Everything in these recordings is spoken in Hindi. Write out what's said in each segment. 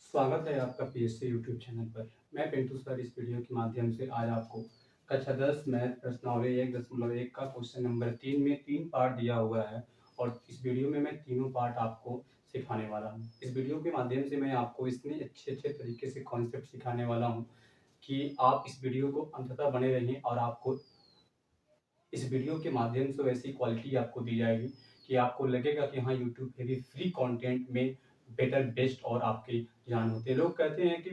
स्वागत है आपका पीएससी यूट्यूब चैनल पर। मैं पिंटू सर इस वीडियो के माध्यम से आज आपको कक्षा 10 मैथ प्रश्नावली 1.1 का क्वेश्चन नंबर 3 में 3 पार्ट दिया हुआ है और इस वीडियो में मैं तीनों पार्ट आपको सिखाने वाला हूं। इस वीडियो के माध्यम से मैं आपको इतने अच्छे तरीके से कॉन्सेप्ट सिखाने वाला हूं कि आप इस वीडियो को अंततः बने रहिए और आपको इस वीडियो के माध्यम से वैसी क्वालिटी आपको दी जाएगी कि आपको लगेगा कि हाँ, यूट्यूब पे भी फ्री कंटेंट में बेटर बेस्ट और आपके ज्ञान होते हैं। लोग कहते हैं कि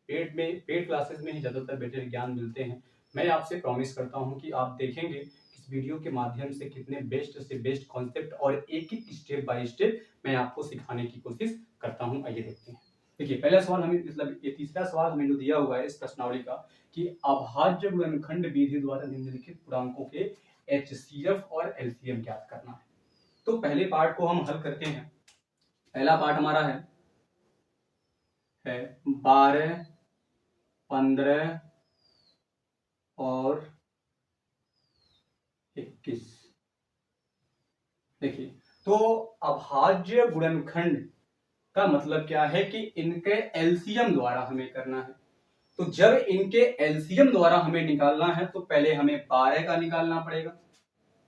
पेड क्लासेस में ही ज़्यादातर बेटर ज्ञान मिलते हैं। मैं आपसे प्रॉमिस करता हूँ कि आप देखेंगे इस वीडियो के माध्यम से कितने बेस्ट से बेस्ट कॉन्सेप्ट और एक एक स्टेप बाय स्टेप मैं आपको सिखाने की कोशिश करता हूँ। आइए देखते हैं। देखिए, पहला सवाल हमें मतलब ये तीसरा सवाल हमें जो दिया हुआ है इस प्रश्नावली का कि अभाज्य गुणनखंड विधि द्वारा निम्नलिखित पूर्णांकों के एचसीएफ और एलसीएम ज्ञात करना है। तो पहले पार्ट को हम हल करते हैं। पहला पार्ट हमारा है 12, 15 और 21। देखिए, तो अभाज्य गुणनखंड का मतलब क्या है कि इनके एलसीएम द्वारा हमें करना है। तो जब इनके एलसीएम द्वारा हमें निकालना है तो पहले हमें 12 का निकालना पड़ेगा।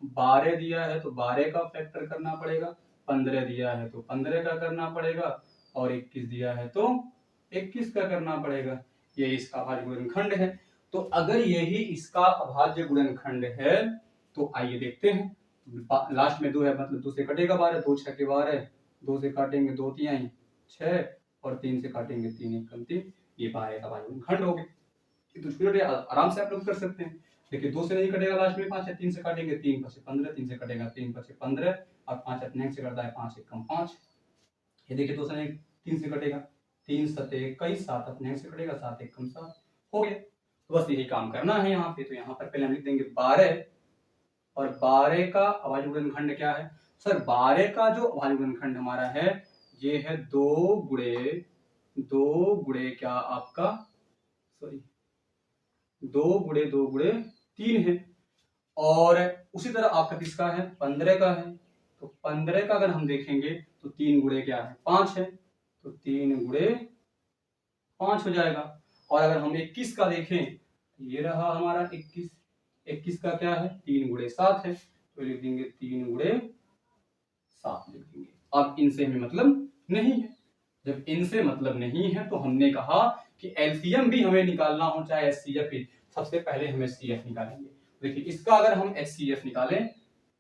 12 दिया है तो 12 का फैक्टर करना पड़ेगा, 15 दिया है तो 15 का करना पड़ेगा और 21 दिया है तो 21 का करना पड़ेगा। ये इसका अभाज्य गुणनखंड है। तो अगर यही इसका अभाज्य गुणनखंड है तो आइए देखते हैं। लास्ट में 2 है मतलब 2 से कटेगा 12, 2 6 के 12, 2 से काटेंगे 2 तिहाई 6 और 3 से काटेंगे 3 एकम 3। ये 12 का अभाज्य गुणनखंड हो गया। तो छोटे आराम से आप लोग कर सकते हैं। देखिए, 2 से नहीं कटेगा, लास्ट में 5 है, 3 से काटेंगे 3 5 15, 3 से कटेगा 3 5 15 और 5 अपने से करता है 5 एकम 5। ये देखिए, 2 से नहीं 3 से कटेगा, 3 7 21, 7 अपने से कटेगा 7 एकम 7 हो गया। तो बस यही काम करना है यहाँ पे। तो यहाँ पर पहले हम लिख देंगे 12 और 12 का अभाज्य गुणनखंड क्या है सर? 12 का जो अभाज्य गुणनखंड हमारा है ये है 2 गुणे क्या आपका, सॉरी 2 गुणे 2 गुणे 3 है। और उसी तरह आपका किसका है? 15 का है। तो 15 का अगर हम देखेंगे तो 3 गुणे क्या है? 5 है। तो 3 गुणे 5 हो जाएगा। और अगर हम 21 का देखें तो ये रहा हमारा 21। 21 का क्या है? 3 गुणे 7 है। तो लिख देंगे 3 गुणे 7 लिख देंगे। अब इनसे हमें मतलब नहीं है। जब इनसे मतलब नहीं है तो हमने कहा कि एलसीएम भी हमें निकालना हो चाहे एचसीएफ भी। सबसे पहले हम एचसीएफ निकालेंगे। देखिए, इसका अगर हम एचसीएफ निकालें,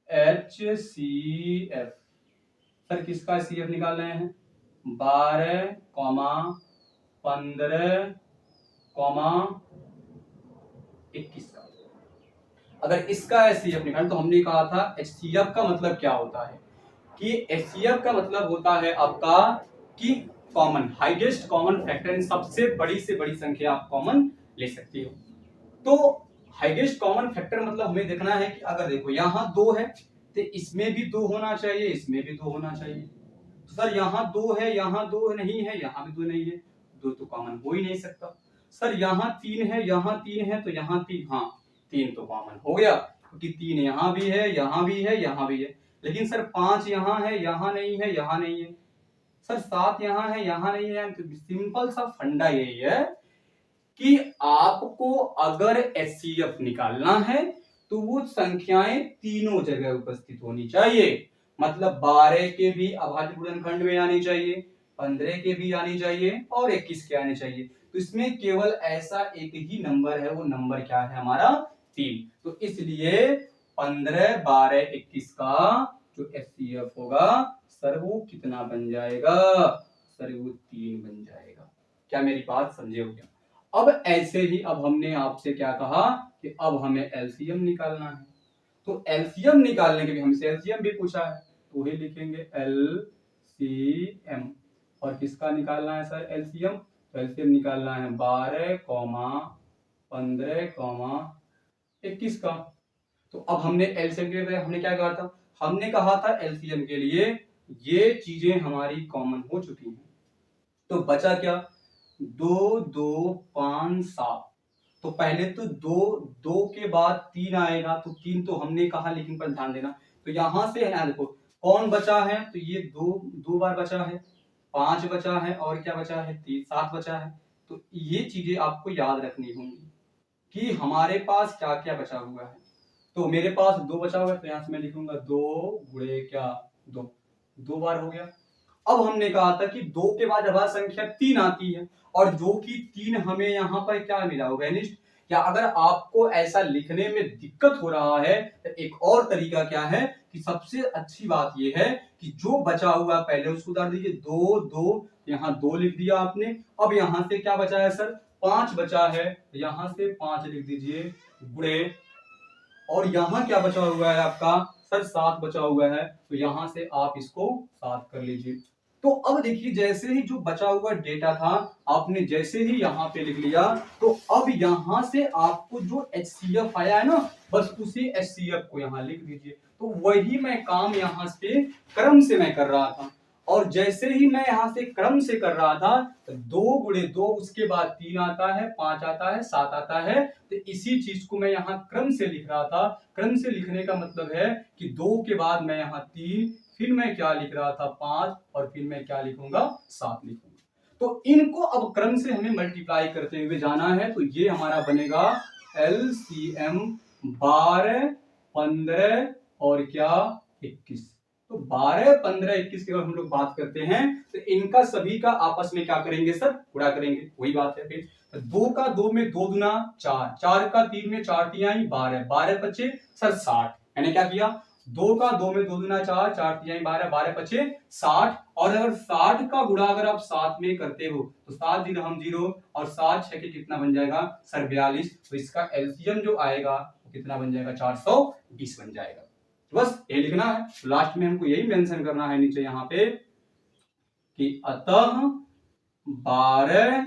एचसीएफ सर किसका एचसीएफ निकाल रहे हैं? 12, 15, 21 का। अगर इसका एचसीएफ निकालें तो हमने कहा था एचसीएफ का मतलब क्या होता है कि एचसीएफ का मतलब होता है आपका कि कॉमन हाईएस्ट कॉमन फैक्टर, सबसे बड़ी से बड़ी संख्या आप कॉमन ले सकते हो। तो हाईएस्ट कॉमन फैक्टर मतलब हमें देखना है कि अगर देखो यहाँ 2 है तो इसमें भी 2 होना चाहिए, इसमें भी 2 होना चाहिए। तो सर यहाँ 2 है, यहाँ 2 नहीं है, यहाँ भी 2 नहीं है, 2 तो कॉमन हो ही नहीं सकता। सर यहाँ 3 है, यहाँ 3 है तो यहाँ 3, हाँ 3 तो कॉमन हो गया क्योंकि 3 यहाँ भी है, यहाँ भी है, यहाँ भी है। लेकिन सर 5 यहाँ है, यहाँ नहीं है, यहाँ नहीं है। सर 7 यहाँ है, यहाँ नहीं है। तो सिंपल सा फंडा यही है कि आपको अगर एचसीएफ निकालना है तो वो संख्याएं तीनों जगह उपस्थित होनी चाहिए। मतलब 12 के भी अभाज्य गुणनखंड में आनी चाहिए, 15 के भी आनी चाहिए और 21 के आने चाहिए। तो इसमें केवल ऐसा एक ही नंबर है, वो नंबर क्या है हमारा? 3। तो इसलिए 15, 12, 21 का जो एचसीएफ होगा सर वो कितना बन जाएगा? सर वो 3 बन जाएगा। क्या मेरी बात समझे हो क्या? अब ऐसे ही अब हमने आपसे क्या कहा कि अब हमें एलसीएम निकालना है। तो एलसीएम निकालने के लिए हमसे एलसीएम भी पूछा है तो वही लिखेंगे एलसीएम। और किसका निकालना है सर एलसीएम? तो एलसीएम निकालना है 12, 15, 21 का। तो अब हमने एलसीएम के लिए हमने क्या कहा था? हमने कहा था एलसीएम के लिए ये चीजें हमारी कॉमन हो चुकी हैं। तो बचा क्या? 2 2 5 7। तो पहले तो 2 के बाद 3 आएगा तो 3 तो हमने कहा, लेकिन पर ध्यान देना तो यहां से है ना, देखो कौन बचा है तो ये 2 बार बचा है। 5 बचा है और क्या बचा है 7 बचा है। तो ये चीजें आपको याद रखनी होंगी कि हमारे पास क्या क्या बचा हुआ है। तो मेरे पास 2 बचा हुआ है, तो यहां से मैं लिखूंगा 2 गुणे क्या 2, 2 बार हो गया। अब हमने कहा था कि 2 के बाद अभाज्य संख्या 3 आती है, और जो कि 3 हमें यहाँ पर क्या मिला होगा अनिष्ट। या अगर आपको ऐसा लिखने में दिक्कत हो रहा है तो एक और तरीका क्या है कि सबसे अच्छी बात यह है कि जो बचा हुआ पहले उसको उतार दीजिए, 2 2, यहाँ 2 लिख दिया आपने। अब यहाँ से क्या बचा है सर 5 बचा है, यहां से 5 लिख दीजिए गुणे, और यहाँ क्या बचा हुआ है आपका सर 7 बचा हुआ है, तो यहां से आप इसको 7 कर लीजिए। तो अब देखिए जैसे ही जो बचा हुआ डेटा था आपने जैसे ही यहाँ पे लिख लिया, तो अब यहां से आपको जो HCF आया है ना, बस उसी HCF को यहाँ लिख दीजिए। तो वही मैं काम यहाँ से क्रम से मैं कर रहा था, और जैसे ही मैं यहां से क्रम से कर रहा था, तो 2 गुणे 2, उसके बाद 3 आता है, 5 आता है, 7 आता है। तो इसी चीज को मैं यहाँ क्रम से लिख रहा था। क्रम से लिखने का मतलब है कि 2 के बाद मैं यहाँ 3, फिर मैं क्या लिख रहा था 5, और फिर मैं क्या लिखूंगा 7 लिखूंगा। तो इनको अब क्रम से हमें मल्टीप्लाई करते हुए जाना है। तो ये हमारा बनेगा LCM 12, 15 और क्या 21। तो 12, 15, 21 की अगर हम लोग बात करते हैं तो इनका सभी का आपस में क्या करेंगे सर गुणा करेंगे, वही बात है। फिर तो 2 का 2 में 2 दुना 4, 4 का 3 में 4 तिहाई 12, 12 पचे सर 60। मैंने क्या किया 2 का 2 में 2 दुना 4, 4 तिहाई 12, 12 पचे 60। और अगर 60 का गुणा अगर आप 7 में करते हो तो 7 जीरो हम 0, और 7 6 के कितना बन जाएगा सर 42। तो इसका एलसीएम जो आएगा वो कितना बन जाएगा 420 बन जाएगा। बस ये लिखना है। लास्ट में हमको यही मेंशन करना है नीचे यहाँ पे कि अतः 12,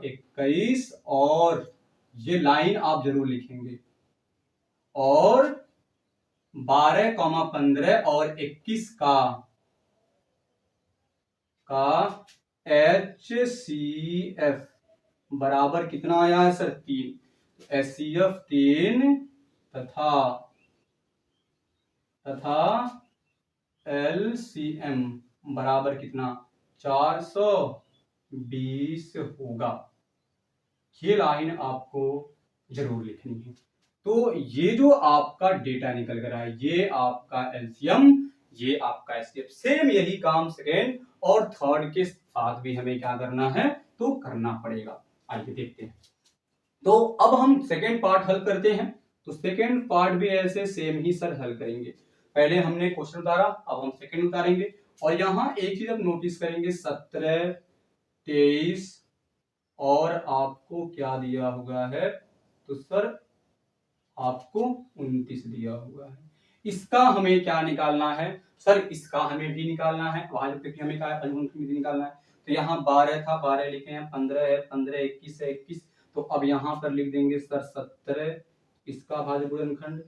21, और ये लाइन आप जरूर लिखेंगे, और 12, 15 और 21 का HCF बराबर कितना आया है सर 3। HCF 3 तथा LCM बराबर कितना 420 होगा। ये लाइन आपको जरूर लिखनी है। तो ये जो आपका डेटा निकल कर आया, ये आपका LCM, ये आपका HCF। सेम यही काम सेकेंड और थर्ड के साथ भी हमें क्या करना है तो करना पड़ेगा। आइए देखते हैं। तो अब हम सेकेंड पार्ट हल करते हैं। तो सेकेंड पार्ट भी ऐसे सेम ही सर हल करेंगे। पहले हमने क्वेश्चन उतारा, अब हम सेकेंड उतारेंगे। और यहाँ एक चीज आप नोटिस करेंगे 17, 23 और आपको क्या दिया हुआ है तो सर आपको 29 दिया हुआ है। इसका हमें क्या निकालना है सर, इसका हमें भी निकालना है। क्योंकि हमें क्या निकालना है। तो यहाँ 12 था 12 लिखे हैं, 15 है 15, 21 है 21। तो अब यहाँ पर लिख देंगे सर 17, इसका भाज्य गुणनखंड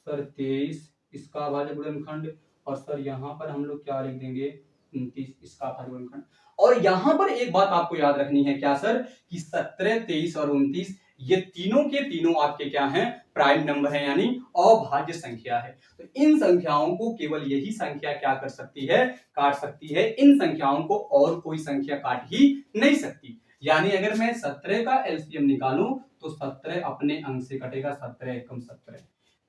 सर 23, इसका भाज्य गुणनखंड, और सर यहाँ पर हम लोग क्या लिख देंगे 29, इसका भाज्य गुणनखंड। और यहाँ पर एक बात आपको याद रखनी है क्या सर कि 17, 23 और 29 ये तीनों के तीनों आपके क्या हैं प्राइम नंबर है, यानी अभाज्य संख्या है। तो इन संख्याओं को केवल यही संख्या क्या कर सकती है काट सकती है। इन संख्याओं को और कोई संख्या काट ही नहीं सकती। यानी अगर मैं 17 का एलसीएम निकालूं तो 17 अपने अंक से कटेगा, 17 एकम 17।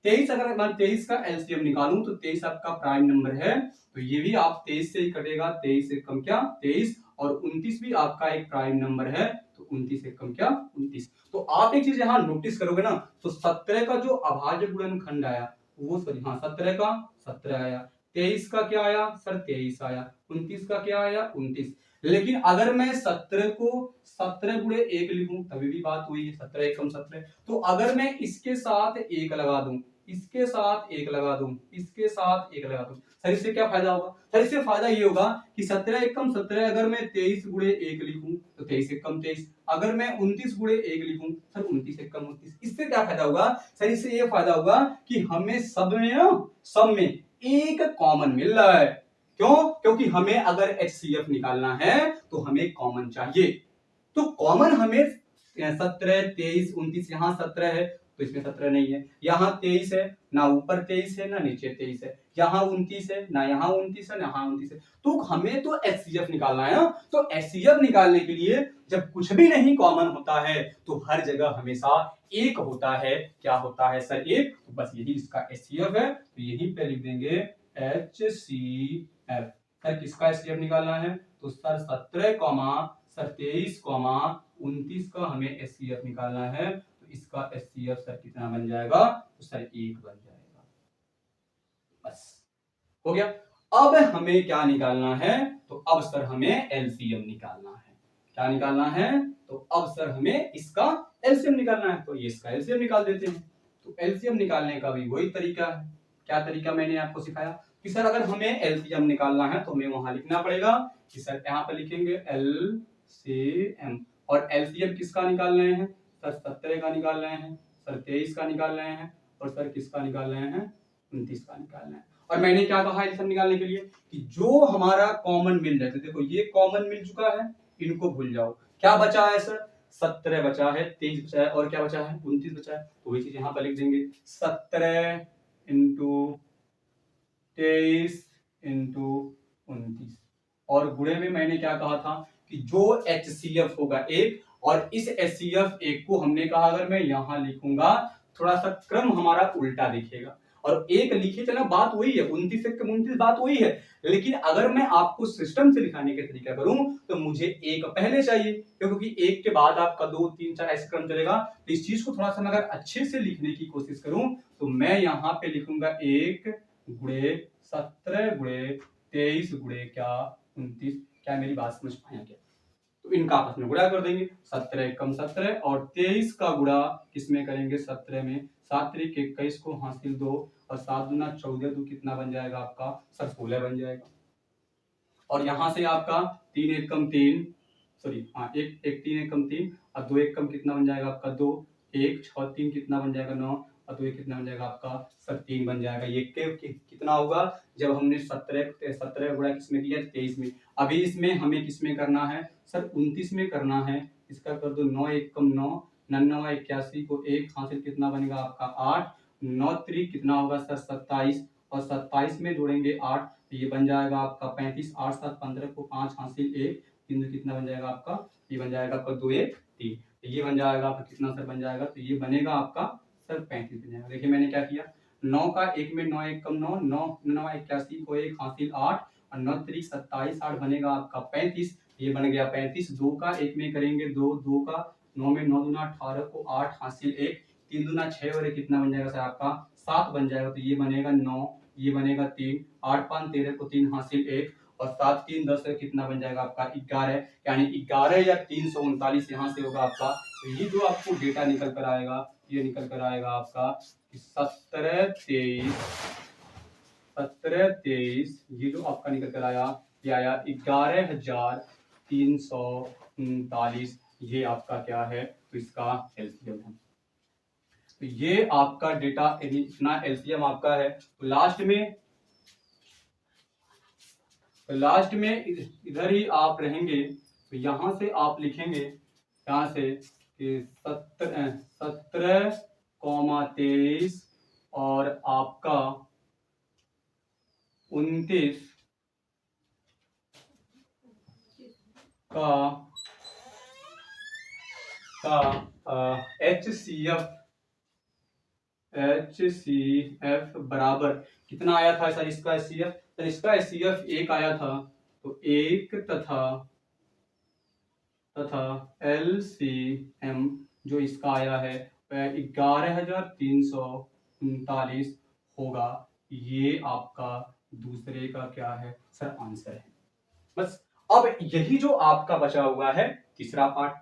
23 अगर मैं 23 का एलसीएम निकालूं तो 23 आपका प्राइम नंबर है, तो ये भी आप 23 से ही कटेगा, 23 एकम क्या 23। और 29 भी आपका एक प्राइम नंबर है, तो 29 एकम क्या 29। तो आप एक चीज यहाँ नोटिस करोगे ना, तो 17 का जो अभाज्य गुणनखंड आया वो सॉरी हाँ 17 का 17 आया, 23 का क्या आया सर 23 आया, 29 का क्या आया 29। लेकिन अगर मैं 17 को 17 गुणे 1 लिखूं तभी भी बात हुई है, 17 एकम 17। तो अगर मैं इसके साथ 1 लगा दूं, इसके साथ 1 लगा दूं, इसके साथ 1 लगा दूं, सर इससे क्या फायदा होगा सर, इससे फायदा ये होगा कि 17 एकम 17 अगर मैं 23 गुणे 1 लिखूं तो 23 एकम 23। अगर मैं 29 गुणे 1 लिखूं सर 29 एकम 29। इससे क्या फायदा होगा सर, इससे ये फायदा होगा कि हमें सब में एक कॉमन मिल रहा है। क्यों? क्योंकि हमें अगर HCF निकालना है तो हमें कॉमन चाहिए। तो कॉमन हमें 17, 23, 29, यहाँ 17 है तो इसमें 17 नहीं है। यहाँ 23 है, ना ऊपर 23 है ना नीचे 23 है। यहाँ 29 है, ना यहाँ 29 है ना यहाँ 29 है। तो हमें तो HCF निकालना है ना। तो HCF निकालने के लिए जब कुछ भी नहीं कॉमन होता है तो हर जगह हमेशा एक होता है। क्या होता है सर? एक। तो बस यही इसका HCF है, तो यहीं पे लिख देंगे HCF। सर किसका HCF निकालना है? तो सर 17 सर 23 29 का हमें HCF निकालना है। तो इसका HCF सर कितना बन जाएगा? तो सर 1 बन जाएगा। बस हो गया। अब हमें क्या निकालना है? तो अब सर हमें LCM निकालना है। क्या निकालना है? तो अब सर हमें इसका LCM निकालना है। तो ये इसका LCM निकाल देते हैं। तो LCM निकालने का भी वही तरीका है। क्या तरीका मैंने आपको सिखाया कि सर अगर हमें LCM निकालना है तो हमें वहां लिखना पड़ेगा कि सर यहाँ पर लिखेंगे LCM। और LCM किसका निकाल रहे हैं? सर 17 का निकाल रहे हैं, सर 23 का निकाल रहे हैं, और सर किसका निकाल रहे हैं? 29 का निकाल रहे हैं। और मैंने क्या कहा LCM निकालने के लिए कि जो हमारा कॉमन मिल जाए, तो देखो ये कॉमन मिल चुका है, इनको भूल जाओ। क्या बचा है सर? 17 बचा है, 23 बचा है, और क्या बचा है? 29 बचा है। तो वही चीज यहाँ पर लिख देंगे 17 इंटू 23 इंटू 29। और गुणे में मैंने क्या कहा था कि जो HCF होगा एक, और इस HCF एक को हमने कहा अगर मैं यहां लिखूंगा थोड़ा सा क्रम हमारा उल्टा दिखेगा, और एक लिखे चला बात वही है, 29 से 29 बात वही है, लेकिन अगर मैं आपको सिस्टम से लिखाने का तरीका करूं तो मुझे एक पहले चाहिए, क्योंकि एक के बाद आपका 2 3 4 ऐसे क्रम चलेगा। तो इस चीज को थोड़ा सा मैं अगर अच्छे से लिखने की कोशिश करूं तो मैं यहाँ पे लिखूंगा 1 गुणे 17 गुणे 23 गुणे क्या 29। क्या मेरी बात समझ पाए क्या? तो इनका आपस में गुणा कर देंगे, 17 कम 17 और 23 का गुणा किसमें करेंगे? 17 में। 7 त्रिक 21 को हासिल 2 और 7 दूना 14, 2 कितना बन जाएगा आपका? सर 16 बन जाएगा। और यहां से आपका 3 1 कम 3, सॉरी हाँ 1 1 3 1 कम 3 और 2 1 कम कितना बन जाएगा आपका? 2 1 6 3 कितना बन जाएगा? 9 और 2 1 कितना बन जाएगा आपका? सर 3 बन जाएगा। ये कितना होगा जब हमने 17 गुणा किसमें किया? 23 में। अभी इसमें हमें किसमें करना है? सर 29 में करना है। इसका कर दो 9 1 कम 9 99 81 को 1 हासिल कितना बनेगा आपका? 8 9 त्रिक कितना होगा सर? 27 और 27 में जोड़ेंगे 8 तो ये बन जाएगा आपका 35 8 7 15 को 5 हासिल 1 3 कितना बन जाएगा आपका? ये बन जाएगा आपका 2 1 3। तो ये बन जाएगा आपका कितना सर बन जाएगा? तो ये बनेगा आपका सर 35 बन जाएगा। देखिए मैंने क्या किया, 9 का 1 में 9 1 कम 9 9 9 81 को 1 हासिल 8 और 9 त्रिक 27 8 बनेगा आपका 35। ये बन गया 35। 2 का 1 में करेंगे 2 2 का 9 में 9 दूना 18 को 8 हासिल 1 3 दूना 6 और कितना बन जाएगा सर आपका? 7 बन जाएगा। तो ये बनेगा 9 ये बनेगा 3 8 5 13 को 3 हासिल 1 और 7 3 10 कितना बन जाएगा आपका? 11। यानी 11 या 339 यहाँ से होगा आपका। तो ये जो आपको डेटा निकल कर आएगा ये निकल कर आएगा आपका 17 23 ये जो आपका निकल कर आया ये आया 11,339। ये आपका क्या है? तो इसका LCM है। तो ये आपका डेटा इतना LCM आपका है। तो लास्ट में इधर ही आप रहेंगे तो यहां से आप लिखेंगे यहां से कि 17,23 और आपका 29 का HCF बराबर कितना आया था सर इसका HCF? सर इसका HCF 1 आया था। तो 1 तथा LCM जो इसका आया है वह 11,339 होगा। ये आपका दूसरे का क्या है सर? आंसर है। बस अब यही जो आपका बचा हुआ है तीसरा पार्ट,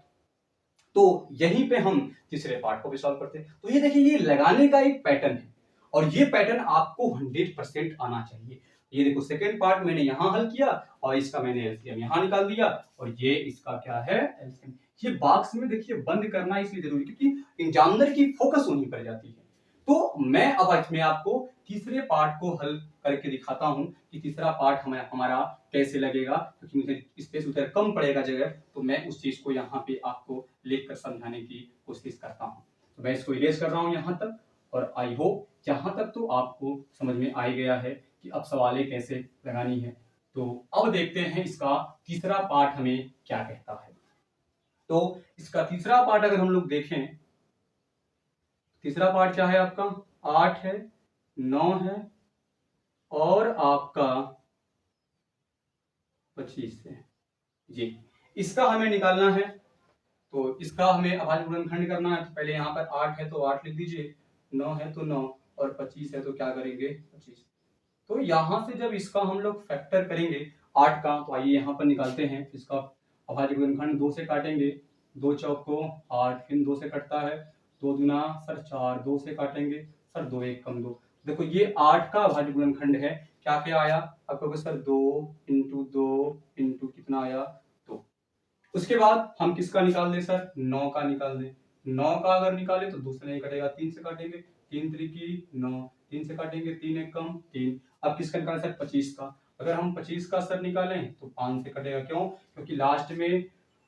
तो यहीं पे हम तीसरे पार्ट को भी सॉल्व करते हैं। तो ये देखिए ये लगाने का एक पैटर्न है और ये पैटर्न आपको 100% आना चाहिए। ये देखो सेकेंड पार्ट मैंने यहां हल किया और इसका मैंने एलसीएम यहां निकाल दिया और ये इसका क्या है? एलसीएम। ये बॉक्स में देखिए बंद करना इसलिए जरूरी क्योंकि एग्जामिनर की फोकस वहीं पर जाती है। तो मैं अब मैं आपको तीसरे पार्ट को हल करके दिखाता हूं कि तीसरा पार्ट हमारा कैसे लगेगा, क्योंकि मुझे स्पेस उधर कम पड़ेगा जगह, तो मैं उस चीज को यहाँ पे आपको लिख कर समझाने की कोशिश करता हूँ। तो मैं इसको इरेज कर रहा हूँ यहाँ तक, और आई होप यहाँ तक तो आपको समझ में आ ही गया है कि अब सवालें कैसे लगानी है। तो अब देखते हैं इसका तीसरा पार्ट हमें क्या कहता है। तो इसका तीसरा पार्ट अगर हम लोग देखें, तीसरा पार्ट क्या है आपका, 8 है, 9 है और आपका 25 है जी। इसका हमें निकालना है, तो इसका हमें अभाज्य गुणनखंड करना है। तो पहले यहाँ पर 8 है तो 8 लिख दीजिए, 9 है तो 9 और 25 है तो क्या करेंगे 25। तो यहाँ से जब इसका हम लोग फैक्टर करेंगे 8 का, तो आइए यहाँ पर निकालते हैं। इसका अभाज्य गुणनखंड 2 से काटेंगे, 2 चौक को 8, फिर 2 से कटता है, 2 दूना सर 4, 2 से काटेंगे सर 2 1 कम 2। देखो ये 8 का अभाज्य गुणनखंड है, क्या क्या आया आपको सर 2 इंटू 2 इंटू कितना आया 2। उसके बाद हम किसका निकाल दें सर, 9 का निकाल दें। 9 का अगर निकाले तो 2 से नहीं कटेगा, 3 से काटेंगे, 3 त्रिकी 9, 3 से काटेंगे 3 1 कम 3। अब किसका निकालें सर, 25 का। अगर हम 25 का सर निकालें तो 5 से कटेगा, क्यों, क्योंकि लास्ट में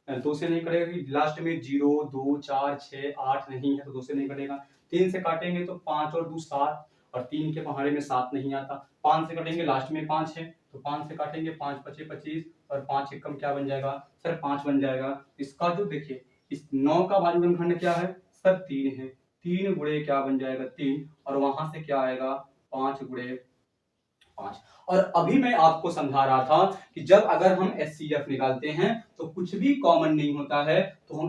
2 से नहीं कटेगा, लास्ट में 0 2 4 6 8 नहीं है तो 2 से नहीं कटेगा। 3 से काटेंगे तो 5 और 2 7, और 3 के पहाड़े में 7 नहीं आता। 5 से कटेंगे, लास्ट में 5 है तो 5 से काटेंगे, 5 पचे 25 और 5 एकम क्या बन जाएगा सर 5 बन जाएगा। इसका जो देखिए इस 9 का अभाज्य गुणनखंड क्या है सर 3 है, 3 गुणे क्या बन जाएगा 3, और वहां से क्या आएगा 5 गुणे 5। और अभी मैं आपको समझा रहा था कि जब अगर हम HCF निकालते हैं तो कुछ भी कॉमन नहीं होता है, तो हम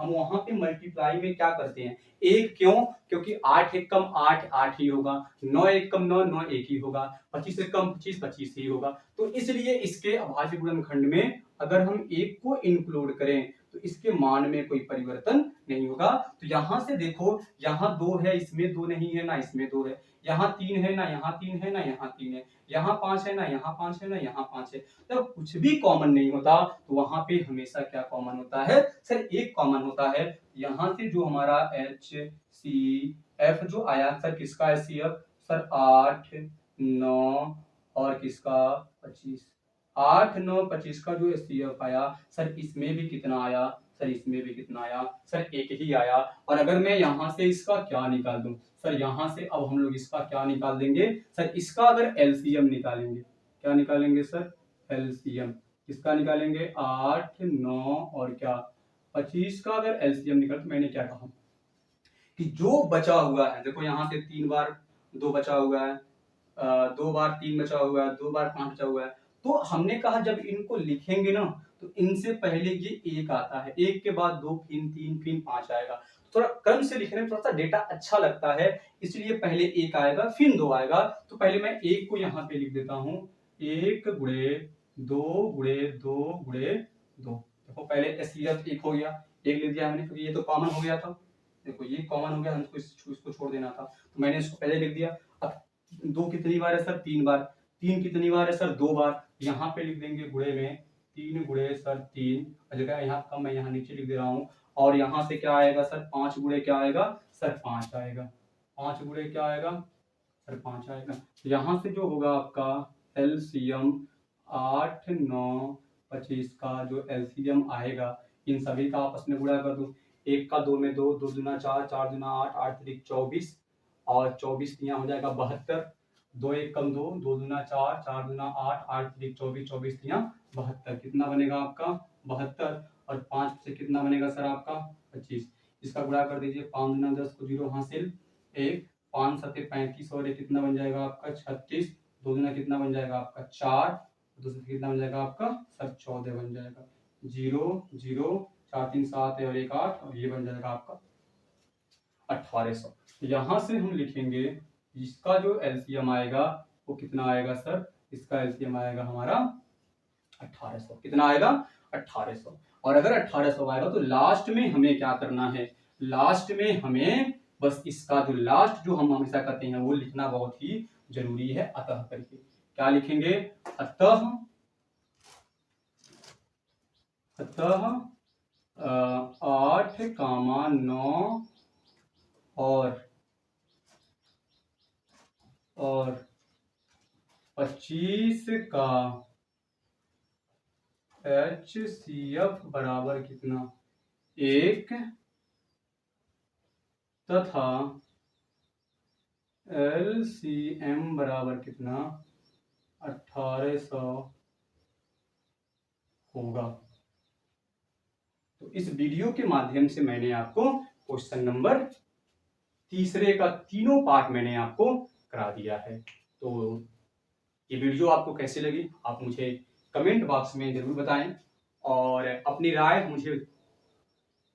वहां पे मल्टीप्लाई में क्या करते हैं एक, क्यों, क्योंकि 8 एक कम 8 8 ही होगा, 9 एक कम 9 9 एक ही होगा, 25 एक कम 25 25 ही होगा। तो इसलिए इसके अभाज्य गुणनखंड में अगर हम एक को इंक्लूड करें तो इसके मान में कोई परिवर्तन नहीं होगा। तो यहां से देखो, यहाँ 2 है, इसमें 2 नहीं है, ना इसमें 2 है, यहाँ 3 है, ना यहाँ 3 है, ना यहाँ 3 है, यहाँ 5 है, ना यहाँ 5 है, ना यहाँ 5 है। जब कुछ भी कॉमन नहीं होता तो वहां पे हमेशा क्या कॉमन होता है सर, एक कॉमन होता है। यहाँ से जो हमारा HCF जो आया सर, किसका HCF सर 8 9 और किसका 25, 8 9 25 का जो HCF आया सर, इसमें भी कितना आया सर, इसमें भी कितना आया सर, एक ही आया। और अगर मैं यहाँ से इसका क्या निकाल दूं सर, यहाँ से अब हम लोग इसका क्या निकाल देंगे सर, इसका अगर LCM निकालेंगे, क्या निकालेंगे सर LCM, किसका निकालेंगे 8 9 और क्या 25 का अगर LCM निकाल, तो मैंने क्या कहा कि जो बचा हुआ है, देखो यहाँ से 3 बार 2 बचा हुआ है, 2 बार 3 बचा हुआ है, 2 बार 5 बचा हुआ है। तो हमने कहा जब इनको लिखेंगे ना तो इनसे पहले ये 1 आता है, 1 के बाद 2 फिर 3 फिर 5 आएगा। थोड़ा क्रम से लिखने में थोड़ा सा डेटा अच्छा लगता है, इसलिए पहले 1 आएगा फिर 2 आएगा। तो पहले मैं 1 को यहाँ पे लिख देता हूँ, 1 गुणे 2 गुणे 2 गुणे 2। देखो पहले HCF 1 हो गया, 1 लिख दिया हमने, क्योंकि ये तो कॉमन हो गया था। देखो ये कॉमन हो गया, हमको इसको छोड़ देना था, तो मैंने इसको पहले लिख दिया। अब 2 कितनी बार है सर 3 बार, 3 कितनी बार है सर 2 बार, यहाँ पे लिख देंगे गुणे में 3 गुणे सर 3, जगह यहाँ कम मैं यहाँ नीचे लिख दे रहा हूँ। और यहाँ से क्या आएगा सर 5 गुणे क्या आएगा सर 5 आएगा, 5 गुणे क्या आएगा सर 5 आएगा। तो यहाँ से जो होगा आपका LCM 8 9 25 का जो LCM आएगा, इन सभी का आपस में गुणा कर दो, 1 का 2 में 2, 2 दूना 4, 4 दूना 8, 8 त्रिक 24 और 24 यहाँ हो जाएगा 72, 2 1 कम 2, 2 दूना 4, 4 दूना 8, 8 त्रिक 24, 24 यहाँ 72, कितना बनेगा आपका 72, और 5 से कितना बनेगा सर आपका 25। इसका गुणा कर दीजिए, 5 दूना 10 को 0 हासिल 1, 5 7 35 और एक कितना बन जाएगा आपका 36, 2 दूना कितना बन जाएगा आपका 4, 2 से कितना बन जाएगा आपका सर 14 बन जाएगा, 0 0 4 3 7 है और 1 8, और ये बन जाएगा आपका 1800। यहां से हम लिखेंगे इसका जो LCM आएगा वो कितना आएगा सर, इसका LCM आएगा हमारा 1800, कितना आएगा 1800। और अगर 1800 आएगा तो लास्ट में हमें क्या करना है, लास्ट में हमें बस इसका जो लास्ट जो हम हमेशा करते हैं वो लिखना बहुत ही जरूरी है, अतः करके क्या लिखेंगे, अतः 8 9 और 25 का HCF बराबर कितना 1 तथा LCM बराबर कितना 1800 होगा। तो इस वीडियो के माध्यम से मैंने आपको क्वेश्चन नंबर तीसरे का तीनों पार्ट मैंने आपको करा दिया है। तो ये वीडियो आपको कैसी लगी आप मुझे कमेंट बॉक्स में जरूर बताएं और अपनी राय मुझे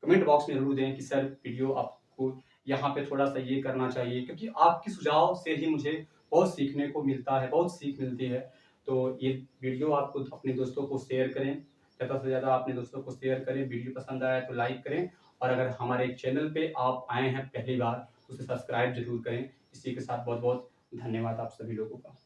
कमेंट बॉक्स में जरूर दें कि सर वीडियो आपको यहाँ पे थोड़ा सा ये करना चाहिए, क्योंकि आपके सुझाव से ही मुझे बहुत सीखने को मिलता है, बहुत सीख मिलती है। तो ये वीडियो आपको अपने दोस्तों को शेयर करें, ज़्यादा से ज़्यादा अपने दोस्तों को शेयर करें। वीडियो पसंद आया तो लाइक करें और अगर हमारे चैनल पे आप आए हैं पहली बार तो उसे सब्सक्राइब जरूर करें। इसी के साथ बहुत बहुत धन्यवाद आप सभी लोगों का।